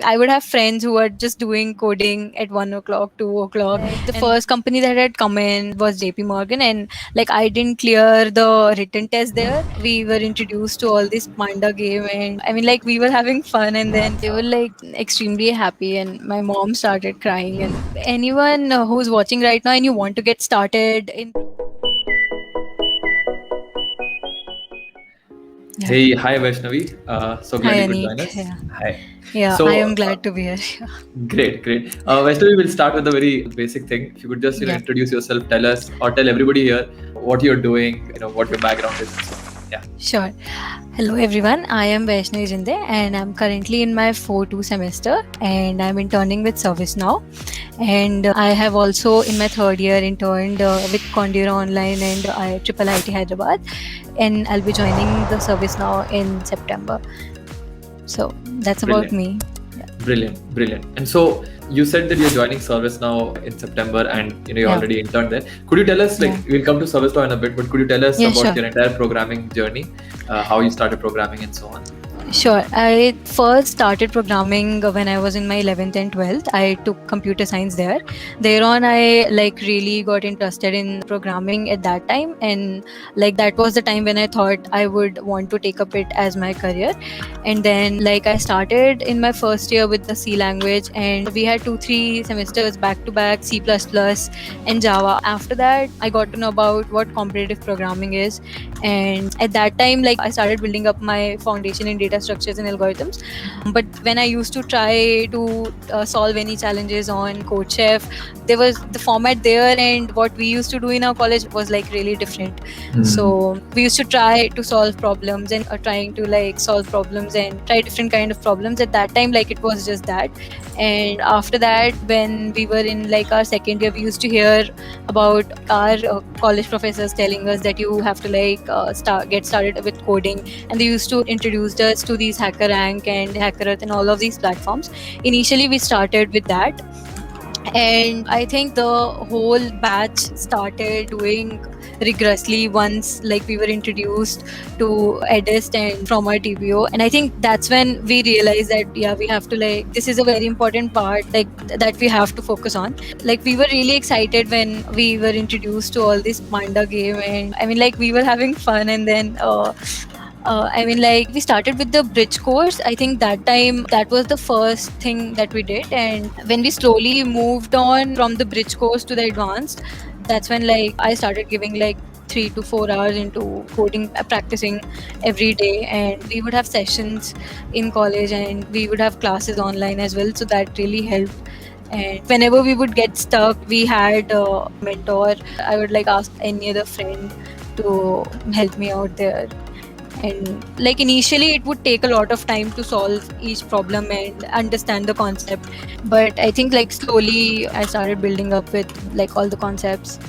I would have friends who were just doing coding at 1 o'clock, 2 o'clock. The first company that had come in was JP Morgan, and like I didn't clear the written test there. We were introduced to all this Manda game, and I mean, like we were having fun, and then they were like extremely happy, and my mom started crying. And anyone who's watching right now and you want to get started in. Yeah. Hey, hi Vaishnavi. So Hi glad you could join Anik. us. Yeah. Hi. Yeah, I So am glad to be here. great, great. Vaishnavi, we'll start with a very basic thing. If you could just Yeah. introduce yourself, tell us or tell everybody here what you're doing, what your background is, and so on. Yeah. Sure. Hello everyone, I am Vaishnavi Jinde and I'm currently in my 4-2 semester and I'm interning with ServiceNow. And I have also in my third year interned with Condira Online and Triple IT Hyderabad, and I'll be joining the ServiceNow in September. So that's about Brilliant. me. Brilliant. And so you said that you're joining ServiceNow in September, and you Yeah. already interned there. Could you tell us, we'll come to ServiceNow in a bit, but could you tell us Yeah, about sure. your entire programming journey, how you started programming, and so on? Sure. I first started programming when I was in my 11th and 12th. I took computer science there. Thereon, I like really got interested in programming at that time, and like that was the time when I thought I would want to take up it as my career. And then like I started in my first year with the C language, and we had 2-3 semesters back to back C++ and Java. After that, I got to know about what competitive programming is, and at that time like I started building up my foundation in data structures and algorithms. But when I used to try to solve any challenges on CodeChef, there was the format there, and what we used to do in our college was like really different. So we used to try to solve problems and trying to like solve problems and try different kind of problems. At that time like it was just that. And after that, when we were in like our second year, we used to hear about our college professors telling us that you have to like get started with coding, and they used to introduce us to these HackerRank and HackerEarth and all of these platforms. Initially we started with that, and I think the whole batch started doing rigorously once like we were introduced to Edist and from our TPO. And I think that's when we realized that yeah, we have to like, this is a very important part like that we have to focus on. Like we were really excited when we were introduced to all this Manda game, and I mean like we were having fun. And then I mean, like, we started with the bridge course. I think that time that was the first thing that we did. And when we slowly moved on from the bridge course to the advanced, that's when, like, I started giving like 3 to 4 hours into coding, practicing every day. And we would have sessions in college and we would have classes online as well. So that really helped. And whenever we would get stuck, we had a mentor. I would like ask any other friend to help me out there. And like initially it would take a lot of time to solve each problem and understand the concept, but I think like slowly I started building up with like all the concepts.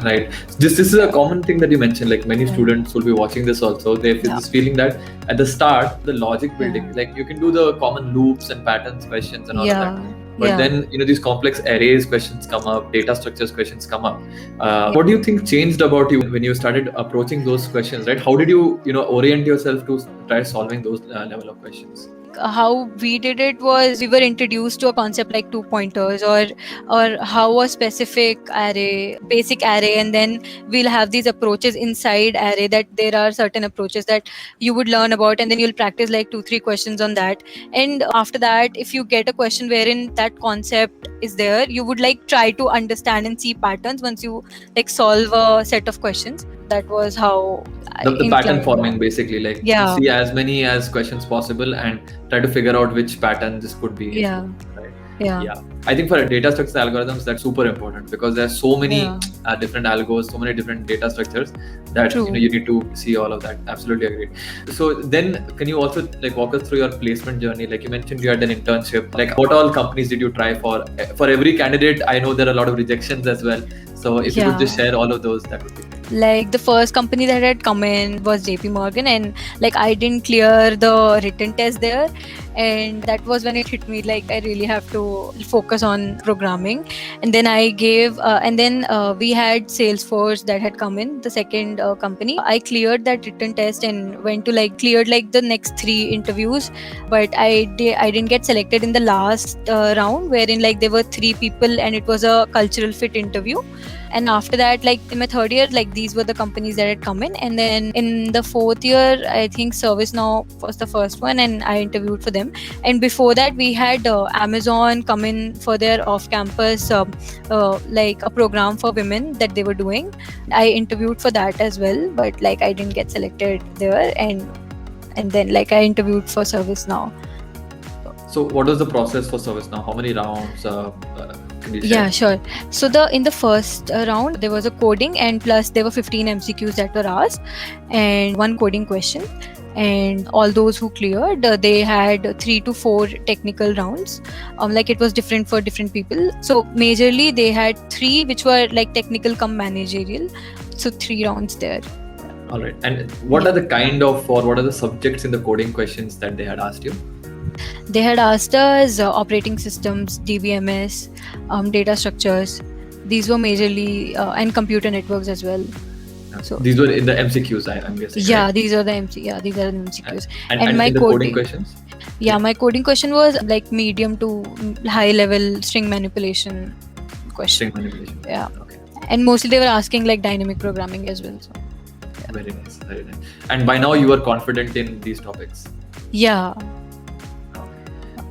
Right. This is a common thing that you mentioned. Like many Yeah. students will be watching this also. They feel Yeah. this feeling that at the start, the logic building, Yeah. like you can do the common loops and patterns questions and all of that. Yeah. But Yeah. then these complex arrays questions come up, data structures questions come up. What do you think changed about you when you started approaching those questions? Right? How did you orient yourself to try solving those level of questions? How we did it was we were introduced to a concept like two pointers, or how a specific array, basic array, and then we'll have these approaches inside array, that there are certain approaches that you would learn about, and then you'll practice like 2-3 questions on that. And after that, if you get a question wherein that concept is there, you would like try to understand and see patterns once you like solve a set of questions. That was how The pattern forming, basically, like Yeah. see as many as questions possible and try to figure out which pattern this could be. Yeah. Right. Yeah. I think for data structure algorithms, that's super important because there's so many Yeah. different algos, so many different data structures that True. you need to see all of that. Absolutely agreed. So then, can you also like walk us through your placement journey? Like you mentioned, you had an internship. Like what all companies did you try for? For every candidate, I know there are a lot of rejections as well. So if you could just share all of those, that would be great. Like the first company that had come in was JP Morgan, and like I didn't clear the written test there. and that was when it hit me like I really have to focus on programming. And then I gave and then we had Salesforce that had come in, the second company. I cleared that written test and went to like cleared like the next 3 interviews, but I didn't get selected in the last round, wherein like there were 3 people and it was a cultural fit interview. And after that, like in my third year, like these were the companies that had come in. And then in the fourth year, I think ServiceNow was the first one, and I interviewed for them. And before that, we had Amazon come in for their off-campus, like a program for women that they were doing. I interviewed for that as well, but like I didn't get selected there. And then like I interviewed for ServiceNow. So what was the process for ServiceNow? How many rounds? Can you share? Yeah, sure. So in the first round, there was a coding, and plus there were 15 MCQs that were asked, and 1 coding question. And all those who cleared, they had 3 to 4 technical rounds. Like it was different for different people. So majorly they had 3, which were like technical come managerial. So 3 rounds there. All right. And what are the kind of, or what are the subjects in the coding questions that they had asked you? They had asked us operating systems, DBMS, data structures. These were majorly and computer networks as well. So these were in the MCQs, I'm guessing. yeah, right? these are the MCQs. And my in the coding questions? Yeah, my coding question was like medium to high level string manipulation question. String manipulation. Yeah. Okay. And mostly they were asking like dynamic programming as well. So Very nice. Very nice. And by now you are confident in these topics. yeah.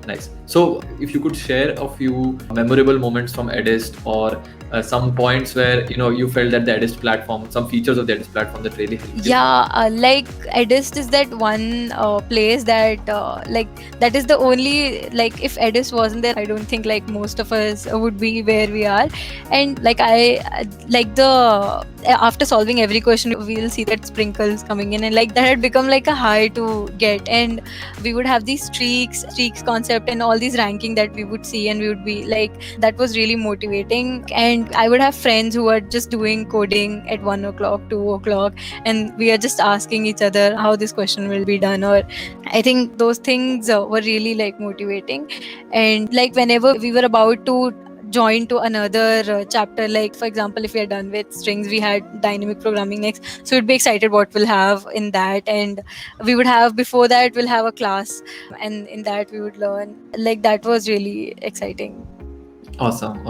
Nice. So if you could share a few memorable moments from Edist, or some points where you felt that the Edist platform, some features of the Edist platform that really helped you. Yeah, like Edist is that one place that like that is the only, like if Edist wasn't there, I don't think like most of us would be where we are. And like I like the after solving every question, we'll see that sprinkles coming in, and like that had become like a high to get. And we would have these streaks concept and all these ranking that we would see, and we would be like, that was really motivating. And I would have friends who were just doing coding at 1 o'clock, 2 o'clock, and we are just asking each other how this question will be done. Or I think those things were really like motivating. And like whenever we were about to join to another chapter, like for example, if we are done with strings, we had dynamic programming next, so we'd be excited what we'll have in that. And we would have, before that, we'll have a class, and in that we would learn. Like that was really exciting. Awesome.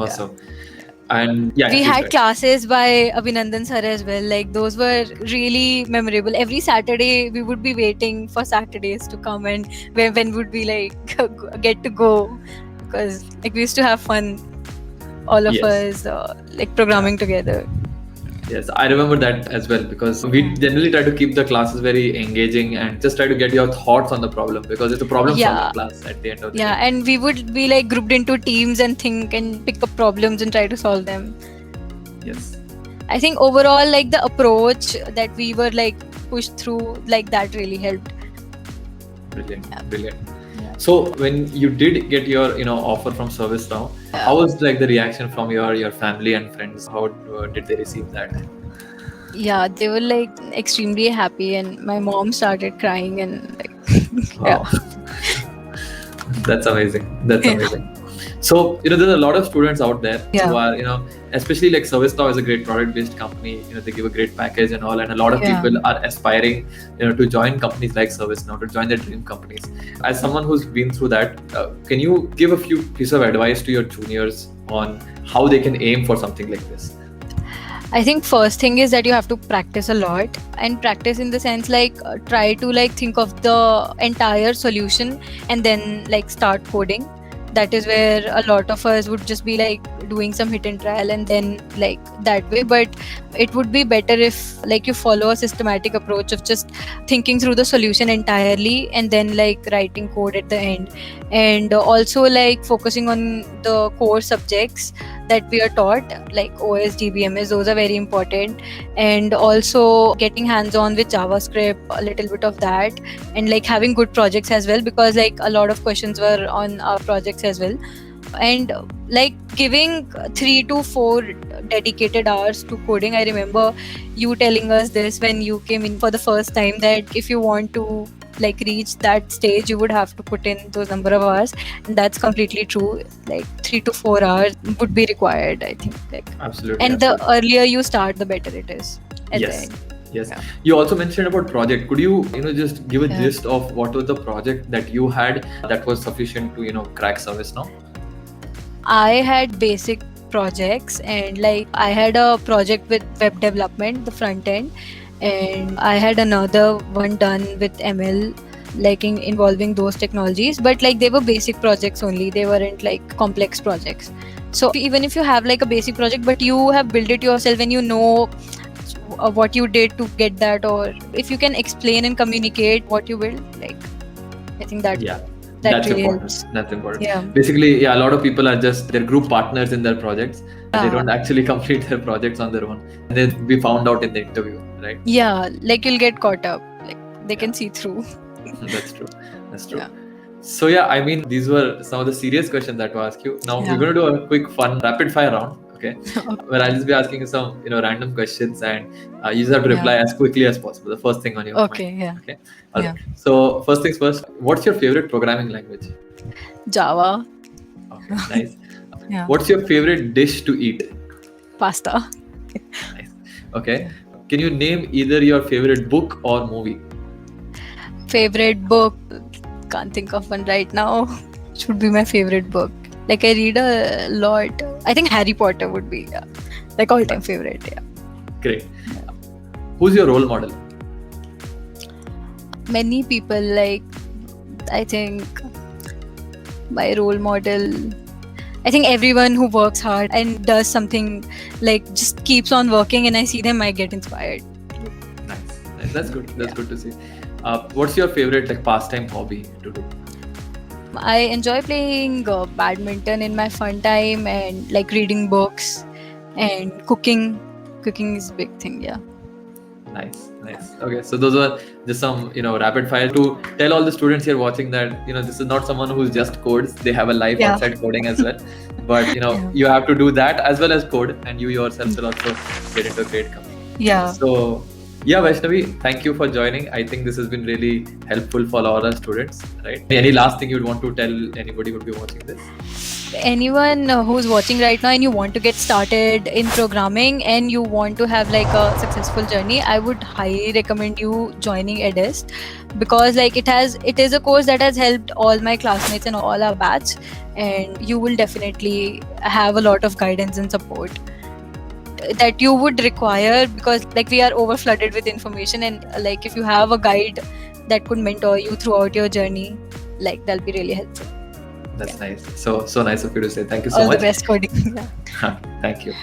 And yeah, we had right. classes by Abhinandan sir as well. Like those were really memorable. Every Saturday we would be waiting for Saturdays to come, and when would we like get to go, because like we used to have fun, all of Yes. us like programming together. Yes, I remember that as well, because we generally try to keep the classes very engaging and just try to get your thoughts on the problem, because it's a problem solving class at the end of the day. And we would be like grouped into teams and think and pick up problems and try to solve them. Yes. I think overall, like the approach that we were like pushed through, like that really helped. Brilliant. Yeah. So when you did get your offer from ServiceNow, how was like the reaction from your family and friends? How did they receive that? Yeah, they were like extremely happy, and my mom started crying, and like Wow. That's amazing. So there's a lot of students out there who are especially like ServiceNow is a great product-based company. They give a great package and all, and a lot of people are aspiring to join companies like ServiceNow, to join their dream companies. As someone who's been through that, can you give a few pieces of advice to your juniors on how they can aim for something like this? I think first thing is that you have to practice a lot, and practice in the sense like try to like think of the entire solution and then like start coding. That is where a lot of us would just be like doing some hit and trial and then like that way. But it would be better if like you follow a systematic approach of just thinking through the solution entirely and then like writing code at the end. And also like focusing on the core subjects that we are taught, like OS, DBMS, those are very important. And also getting hands-on with JavaScript, a little bit of that, and like having good projects as well, because like a lot of questions were on our projects as well. And like giving 3 to 4 dedicated hours to coding. I remember you telling us this when you came in for the first time, that if you want to like reach that stage, you would have to put in those number of hours, and that's completely true. Like 3 to 4 hours would be required, I think. Like, Absolutely. and the earlier you start, the better it is at the Yes. end. Yes. Yeah. You also mentioned about project. Could you just give a Yeah. gist of what was the project that you had that was sufficient to crack ServiceNow? I had basic projects, and like I had a project with web development, the front end, and I had another one done with ML, like involving those technologies. But like they were basic projects only; they weren't like complex projects. So even if you have like a basic project, but you have built it yourself and you know what you did to get that, or if you can explain and communicate what you built, like I think that Yeah. that That's really important. helps. That's important. Yeah. Basically, yeah, a lot of people are just their group partners in their projects. They Yeah. don't actually complete their projects on their own. And they'll be found out in the interview, right? Yeah, like you'll get caught up. Like they can Yeah. see through. That's true. That's true. Yeah. So yeah, I mean, these were some of the serious questions that to ask you. Now Yeah. we're going to do a quick, fun, rapid fire round. Okay, where I'll just be asking you some, random questions, and you just have to reply as quickly as possible. The first thing on your Okay, mind. yeah. Okay. All right. So first things first. What's your favorite programming language? Java. Okay, nice. Yeah. What's your favorite dish to eat? Pasta. Nice. Okay. Can you name either your favorite book or movie? Favorite book? Can't think of one right now. Should be my favorite book. Like I read a lot. I think Harry Potter would be like all-time favorite. Yeah. Great. Who's your role model? Many people, like I think my role model. I think everyone who works hard and does something, like just keeps on working, and I see them, I get inspired. Nice. That's good. That's good to see. What's your favorite pastime hobby to do? I enjoy playing badminton in my fun time, and like reading books and cooking. Cooking is a big thing, yeah. Nice. Okay, so those are just some rapid fire to tell all the students here watching that this is not someone who's just codes. They have a life outside coding as well. But you have to do that as well as code, and you yourself will also get into a great company. Yeah. So yeah, Vaishnavi, thank you for joining. I think this has been really helpful for all our students, right? Any last thing you'd want to tell anybody who would be watching this? Anyone who's watching right now and you want to get started in programming and you want to have like a successful journey, I would highly recommend you joining Edist, because like it is a course that has helped all my classmates and all our batch, and you will definitely have a lot of guidance and support that you would require, because like we are over flooded with information, and like if you have a guide that could mentor you throughout your journey, like that'll be really helpful. That's nice. So nice of you to say. Thank you so All much. the best coding. Thank you.